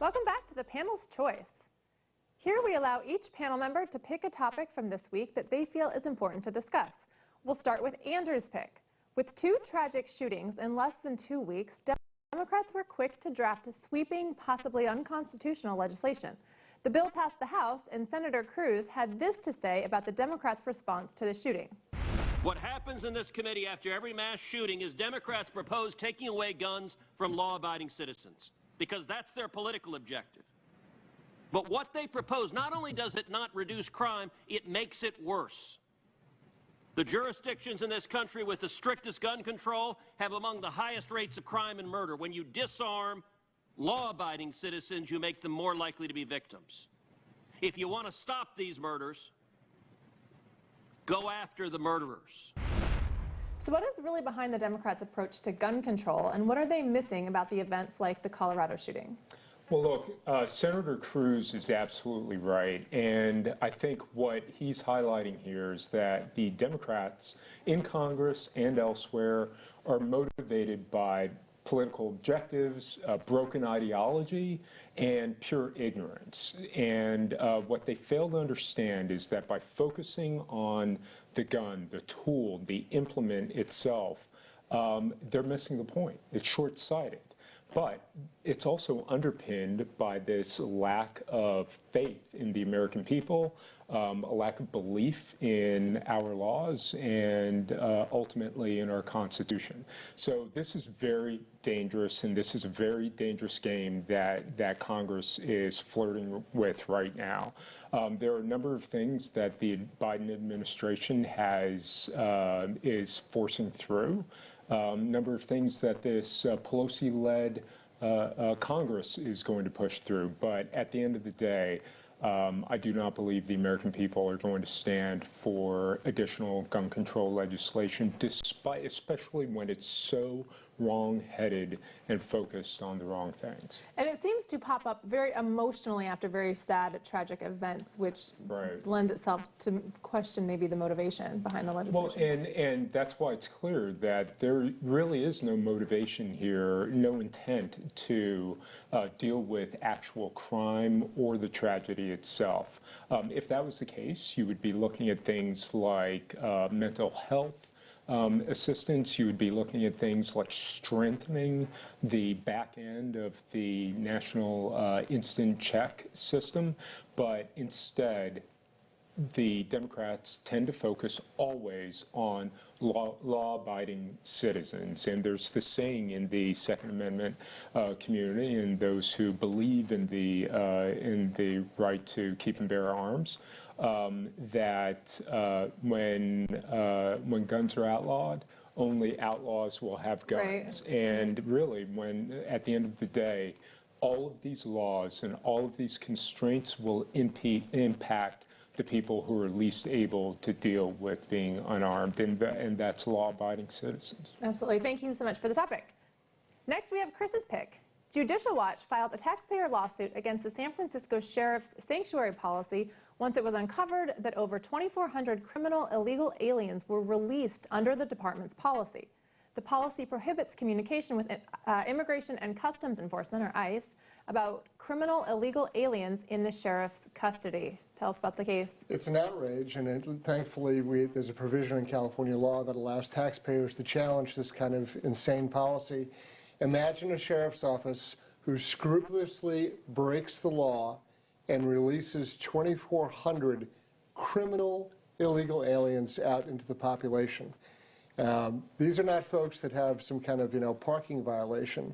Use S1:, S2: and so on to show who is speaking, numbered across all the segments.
S1: Welcome back to the panel's choice. Here we allow each panel member to pick a topic from this week that they feel is important to discuss. We'll start with Andrew's pick. With 2 tragic shootings in less than 2 weeks, Democrats were quick to draft a sweeping, possibly unconstitutional legislation. The bill passed the House, and Senator Cruz had this to say about the Democrats' response to the shooting.
S2: What happens in this committee after every mass shooting is Democrats propose taking away guns from law-abiding citizens, because that's their political objective. But what they propose, not only does it not reduce crime, it makes it worse. The jurisdictions in this country with the strictest gun control have among the highest rates of crime and murder. When you disarm law-abiding citizens, you make them more likely to be victims. If you want to stop these murders, go after the murderers.
S1: So what is really behind the Democrats' approach to gun control, and what are they missing about the events like the Colorado shooting?
S3: Well, look, Senator Cruz is absolutely right, and I think what he's highlighting here is that the Democrats in Congress and elsewhere are motivated by political objectives, broken ideology, and pure ignorance. And what they fail to understand is that by focusing on the gun, the tool, the implement itself, they're missing the point. It's short-sighted. But it's also underpinned by this lack of faith in the American people, a lack of belief in our laws, and ultimately in our Constitution. So this is very dangerous, and this is a very dangerous game that Congress is flirting with right now. There are a number of things that the Biden administration is forcing through. Number of things that this Pelosi-led Congress is going to push through. But at the end of the day, I do not believe the American people are going to stand for additional gun control legislation, despite, especially when it's so wrong-headed and focused on the wrong things.
S1: And it seems to pop up very emotionally after very sad, tragic events, which lend itself to question maybe the motivation behind the legislation.
S3: Well, and that's why it's clear that there really is no motivation here, no intent to deal with actual crime or the tragedy itself. If that was the case, you would be looking at things like mental health assistance. You would be looking at things like strengthening the back end of the national instant check system, but instead the Democrats tend to focus always on law-abiding citizens. And there's the saying in the Second Amendment community, and those who believe in the right to keep and bear arms, that when guns are outlawed, only outlaws will have guns. Right. And really, when at the end of the day, all of these laws and all of these constraints will impact the people who are least able to deal with being unarmed, and that's law-abiding citizens.
S1: Absolutely. Thank you so much for the topic. Next, we have Chris's pick. Judicial Watch filed a taxpayer lawsuit against the San Francisco Sheriff's sanctuary policy once it was uncovered that over 2,400 criminal illegal aliens were released under the department's policy. The policy prohibits communication with Immigration and Customs Enforcement, or ICE, about criminal illegal aliens in the sheriff's custody. Tell us about the case.
S4: It's an outrage, and thankfully there's a provision in California law that allows taxpayers to challenge this kind of insane policy. Imagine a sheriff's office who scrupulously breaks the law and releases 2,400 criminal illegal aliens out into the population. These are not folks that have some kind of, parking violation.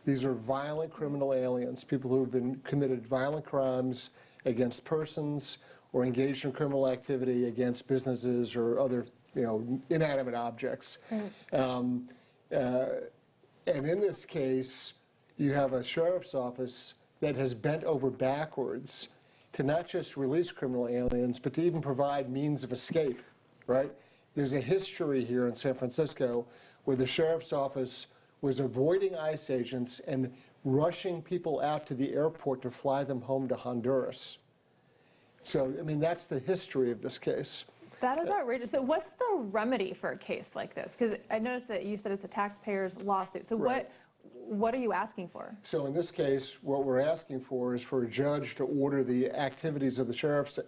S4: These are violent criminal aliens, people who have committed violent crimes against persons or engaged in criminal activity against businesses or other, inanimate objects. Right. And in this case, you have a sheriff's office that has bent over backwards to not just release criminal aliens, but to even provide means of escape, right? There's a history here in San Francisco where the sheriff's office was avoiding ICE agents and rushing people out to the airport to fly them home to Honduras. So, I mean, that's the history of this case.
S1: That is outrageous. So what's the remedy for a case like this? Because I noticed that you said it's a taxpayer's lawsuit. So
S4: right.
S1: what are you asking for?
S4: So in this case, what we're asking for is for a judge to order the activities of the sheriff's,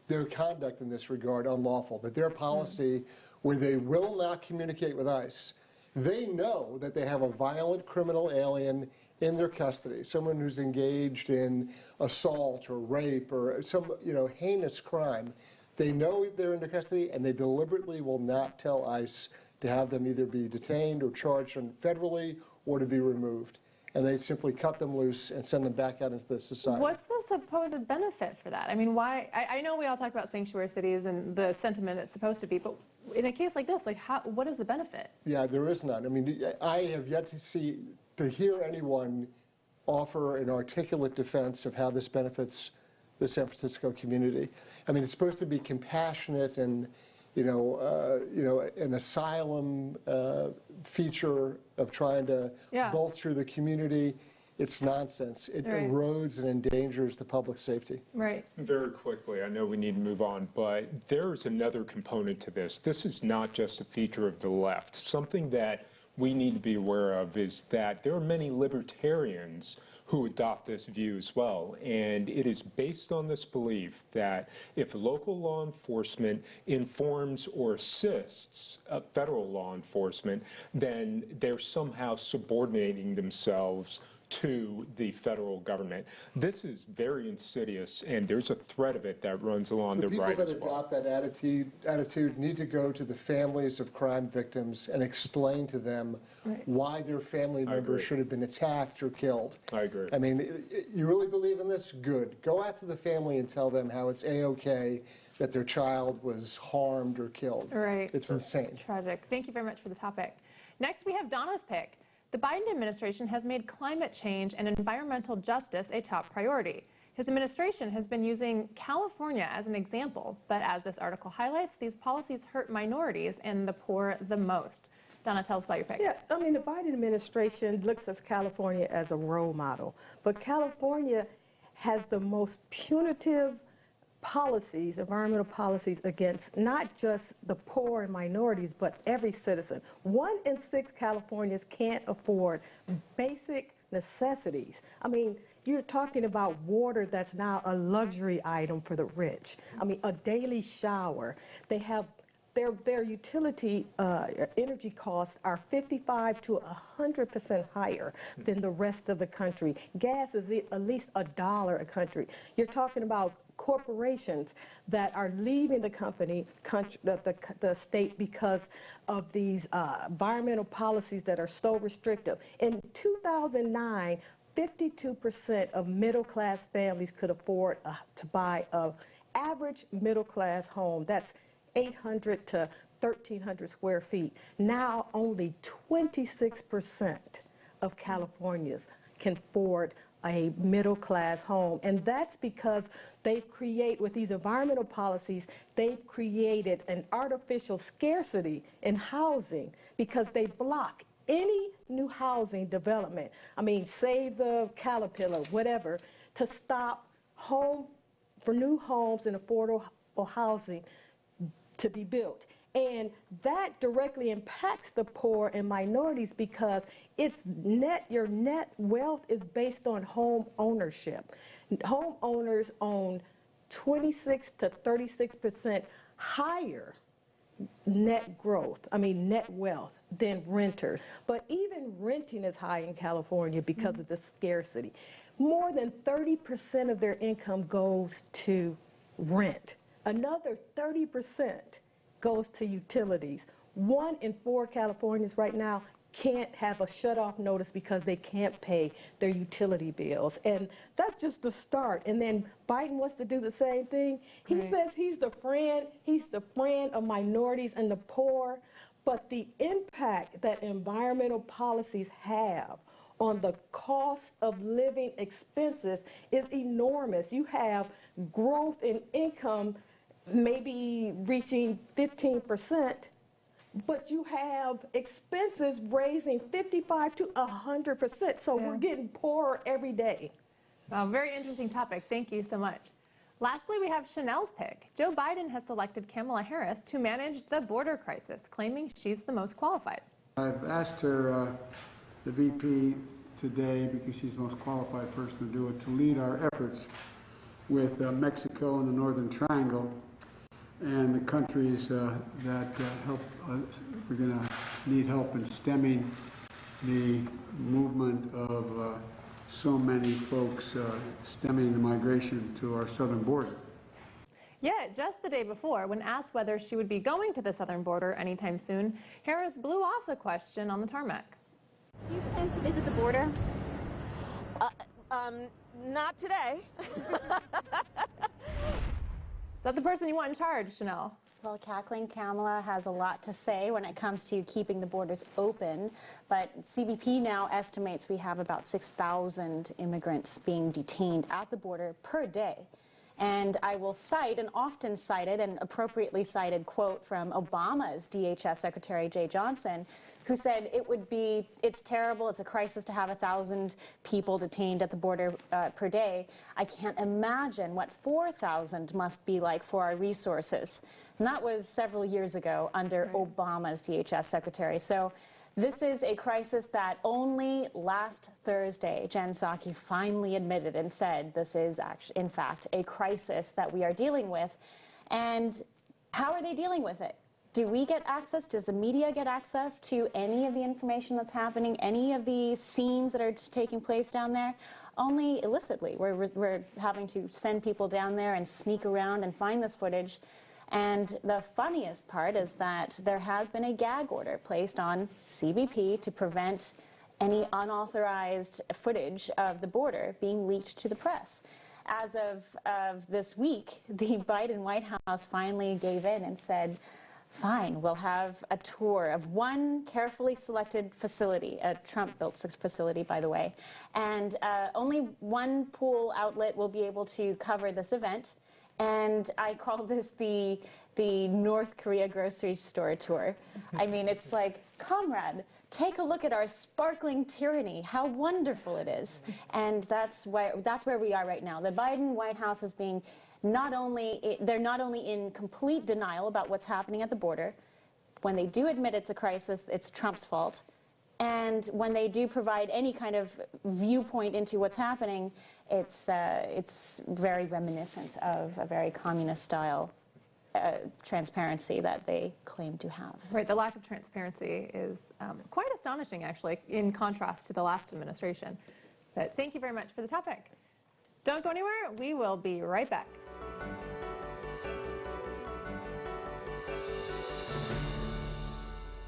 S4: their conduct in this regard unlawful, that their policy where they will not communicate with ICE, they know that they have a violent criminal alien in their custody, someone who's engaged in assault or rape or some, heinous crime. They know they're in their custody, and they deliberately will not tell ICE to have them either be detained or charged federally or to be removed. And they simply cut them loose and send them back out into the society.
S1: What's the supposed benefit for that? I mean, why? I know we all talk about sanctuary cities and the sentiment it's supposed to be, but in a case like this, like, what is the benefit?
S4: Yeah, there is none. I mean, I have yet to hear anyone offer an articulate defense of how this benefits the San Francisco community. I mean, it's supposed to be compassionate and, an asylum feature of trying to bolster the community. It's nonsense. It erodes and endangers the public safety.
S1: Right.
S3: Very quickly, I know we need to move on, but there's another component to this. This is not just a feature of the left. Something that we need to be aware of is that there are many libertarians who adopt this view as well. And it is based on this belief that if local law enforcement informs or assists federal law enforcement, then they're somehow subordinating themselves to the federal government. This is very insidious, and there's a thread of it that runs along the right as well.
S4: The people that adopt that attitude need to go to the families of crime victims and explain to them why their family members should have been attacked or killed.
S3: I agree.
S4: I mean, you really believe in this? Good. Go out to the family and tell them how it's A-OK that their child was harmed or killed.
S1: Right.
S4: It's insane.
S1: It's tragic. Thank you very much for the topic. Next, we have Donna's pick. The Biden administration has made climate change and environmental justice a top priority. His administration has been using California as an example, but as this article highlights, these policies hurt minorities and the poor the most. Donna, tell us about your pick.
S5: Yeah, I mean, the Biden administration looks at California as a role model, but California has the most punitive policies, environmental policies against not just the poor and minorities, but every citizen. 1 in 6 Californians can't afford basic necessities. I mean, you're talking about water that's now a luxury item for the rich. I mean, a daily shower. They have their utility energy costs are 55 to 100% higher than the rest of the country. Gas is at least $1 a country. You're talking about corporations that are leaving the state because of these environmental policies that are so restrictive. In 2009, 52% of middle-class families could afford to buy an average middle-class home. That's 800 to 1,300 square feet. Now only 26% of Californians can afford a middle-class home. And that's because with these environmental policies, they've created an artificial scarcity in housing because they block any new housing development. I mean, save the Caterpillar, whatever, to stop for new homes and affordable housing to be built. And that directly impacts the poor and minorities because your net wealth is based on home ownership. Homeowners own 26 to 36% higher net wealth than renters. But even renting is high in California because of the scarcity. More than 30% of their income goes to rent. Another 30% goes to utilities. 1 in 4 Californians right now can't have a shut-off notice because they can't pay their utility bills. And that's just the start. And then Biden wants to do the same thing. He says he's the friend of minorities and the poor, but the impact that environmental policies have on the cost of living expenses is enormous. You have growth in income maybe reaching 15%, but you have expenses raising 55 to 100%. So we're getting poorer every day.
S1: Wow, very interesting topic. Thank you so much. Lastly, we have Chanel's pick. Joe Biden has selected Kamala Harris to manage the border crisis, claiming she's the most qualified.
S6: I've asked her the VP today, because she's the most qualified person to do it, to lead our efforts with Mexico and the Northern Triangle and the countries that help. We're going to need help in stemming the movement of so many folks stemming the migration to our southern border.
S1: Yet, just the day before, when asked whether she would be going to the southern border anytime soon, Harris blew off the question on the tarmac.
S7: Do you plan to visit the border?
S8: Not today.
S1: Is that the person you want in charge, Chanel?
S7: Well, Cackling Kamala has a lot to say when it comes to keeping the borders open, but CBP now estimates we have about 6,000 immigrants being detained at the border per day. And I will cite an often cited and appropriately cited quote from Obama's DHS Secretary Jay Johnson, who said it's terrible, it's a crisis to have 1,000 people detained at the border per day. I can't imagine what 4,000 must be like for our resources. And that was several years ago under Obama's DHS Secretary. So this is a crisis that only last Thursday, Jen Psaki finally admitted and said this is actually, in fact, a crisis that we are dealing with. And how are they dealing with it? Do we get access? Does the media get access to any of the information that's happening, any of the scenes that are taking place down there? Only illicitly. We're having to send people down there and sneak around and find this footage. And the funniest part is that there has been a gag order placed on CBP to prevent any unauthorized footage of the border being leaked to the press. As of this week, the Biden White House finally gave in and said, fine, we'll have a tour of one carefully selected facility, a Trump-built facility, by the way, and only one pool outlet will be able to cover this event. And I call this the North Korea grocery store tour. I mean, it's like, comrade, take a look at our sparkling tyranny, how wonderful it is. And that's where we are right now. The Biden White House is being they're not only in complete denial about what's happening at the border. When they do admit it's a crisis, it's Trump's fault. And when they do provide any kind of viewpoint into what's happening, it's very reminiscent of a very communist-style transparency that they claim to have.
S1: Right, the lack of transparency is quite astonishing, actually, in contrast to the last administration. But thank you very much for the topic. Don't go anywhere. We will be right back.